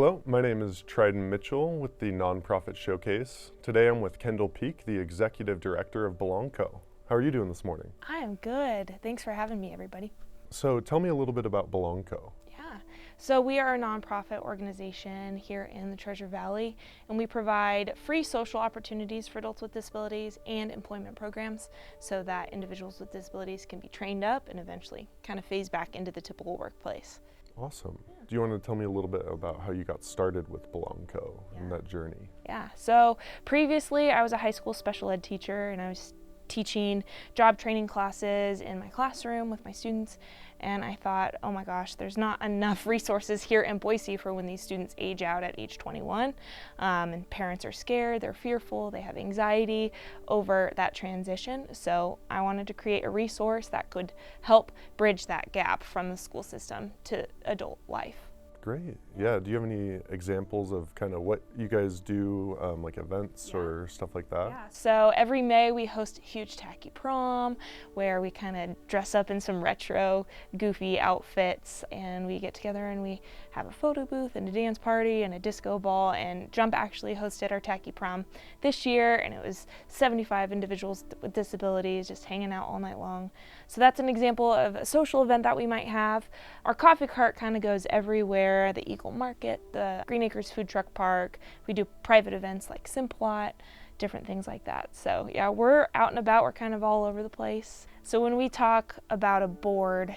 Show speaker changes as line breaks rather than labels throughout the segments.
Hello, my name is Tridon Mitchell with the Nonprofit Showcase. Today I'm with Kendall Peak, the Executive Director of Belong Co. How are you doing this morning?
I am good. Thanks for having me, everybody.
So tell me a little bit about Belong Co.
Yeah. So we are a nonprofit organization here in the Treasure Valley, and we provide free social opportunities for adults with disabilities and employment programs so that individuals with disabilities can be trained up and eventually kind of phase back into the typical workplace.
Awesome. Do you want to tell me a little bit about how you got started with Belong Co. and that journey?
Yeah. So previously I was a high school special ed teacher, and I was teaching job training classes in my classroom with my students, and I thought, oh my gosh, there's not enough resources here in Boise for when these students age out at age 21, and parents are scared, they're fearful, they have anxiety over that transition. So I wanted to create a resource that could help bridge that gap from the school system to adult life.
Great. Yeah. Do you have any examples of kind of what you guys do, like events or stuff like that?
Yeah. So every May we host a huge tacky prom where we kind of dress up in some retro, goofy outfits, and we get together and we have a photo booth and a dance party and a disco ball. And Jump actually hosted our tacky prom this year, and it was 75 individuals with disabilities just hanging out all night long. So that's an example of a social event that we might have. Our coffee cart kind of goes everywhere: the Eagle Market, the Green Acres Food Truck Park. We do private events like Simplot, different things like that. So yeah, we're out and about. We're kind of all over the place. So when we talk about a board,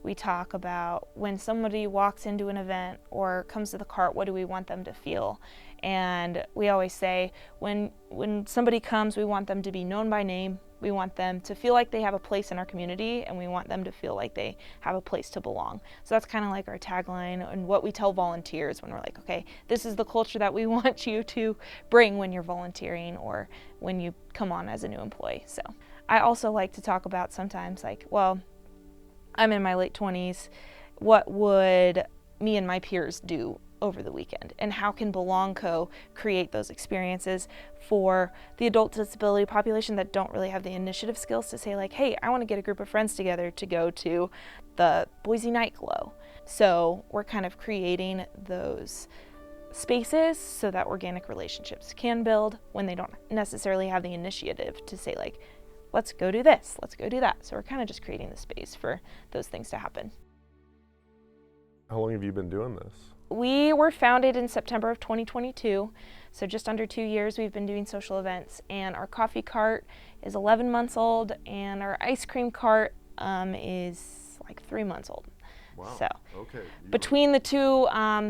we talk about when somebody walks into an event or comes to the cart, what do we want them to feel? And we always say when somebody comes, we want them to be known by name. We want them to feel like they have a place in our community, and we want them to feel like they have a place to belong. So that's kind of like our tagline and what we tell volunteers when we're like, okay, this is the culture that we want you to bring when you're volunteering or when you come on as a new employee. So I also like to talk about sometimes like, well, I'm in my late 20s. What would me and my peers do over the weekend, and how can Belong Co. create those experiences for the adult disability population that don't really have the initiative skills to say like, hey, I want to get a group of friends together to go to the Boise Night Glow. So we're kind of creating those spaces so that organic relationships can build when they don't necessarily have the initiative to say like, let's go do this, let's go do that. So we're kind of just creating the space for those things to happen.
How long have you been doing this?
We were founded in September of 2022, so just under 2 years we've been doing social events, and our coffee cart is 11 months old, and our ice cream cart is like 3 months old.
Wow.
So
okay.
between the two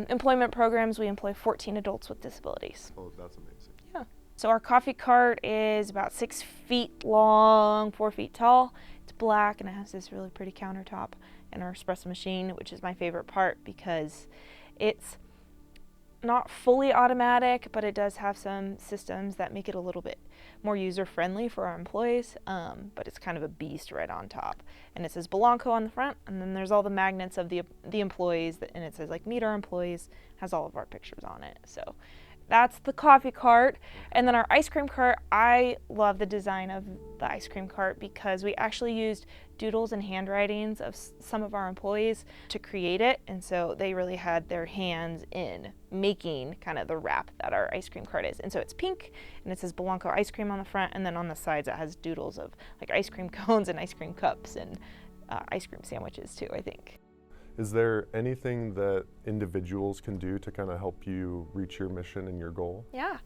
employment programs, we employ 14 adults with disabilities.
Oh, that's amazing.
Yeah. So our coffee cart is about 6 feet long, 4 feet tall. It's black, and it has this really pretty countertop, and our espresso machine, which is my favorite part because it's not fully automatic, but it does have some systems that make it a little bit more user-friendly for our employees, but it's kind of a beast right on top. And it says Belong Co. on the front, and then there's all the magnets of the employees, and it says like meet our employees, has all of our pictures on it. So that's the coffee cart. And then our ice cream cart, I love the design of the ice cream cart because we actually used doodles and handwritings of some of our employees to create it. And so they really had their hands in making kind of the wrap that our ice cream cart is. And so it's pink, and it says Belong Co. ice cream on the front, and then on the sides it has doodles of like ice cream cones and ice cream cups and ice cream sandwiches too, I think.
Is there anything that individuals can do to kind of help you reach your mission and your goal?
Yeah.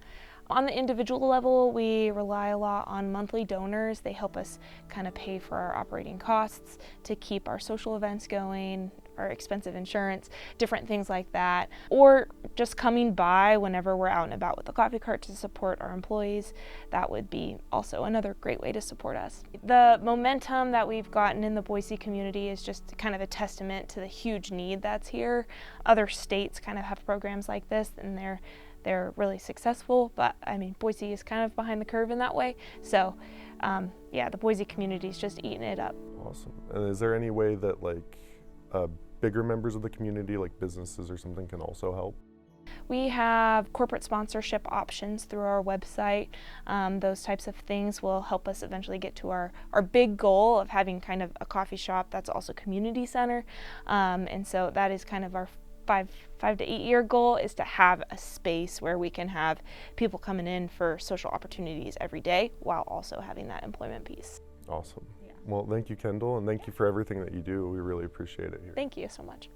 On the individual level, we rely a lot on monthly donors. They help us kind of pay for our operating costs to keep our social events going, our expensive insurance, different things like that. Or just coming by whenever we're out and about with the coffee cart to support our employees. That would be also another great way to support us. The momentum that we've gotten in the Boise community is just kind of a testament to the huge need that's here. Other states kind of have programs like this, and they're really successful, but I mean, Boise is kind of behind the curve in that way. So yeah, the Boise community is just eating it up.
Awesome. And is there any way that like bigger members of the community, like businesses or something, can also help?
We have corporate sponsorship options through our website. Those types of things will help us eventually get to our big goal of having kind of a coffee shop that's also community center. And so that is kind of our five to 8 year goal is to have a space where we can have people coming in for social opportunities every day while also having that employment piece.
Awesome.
Yeah.
Well, thank you, Kendall, and thank you for everything that you do. We really appreciate it here.
Thank you so much.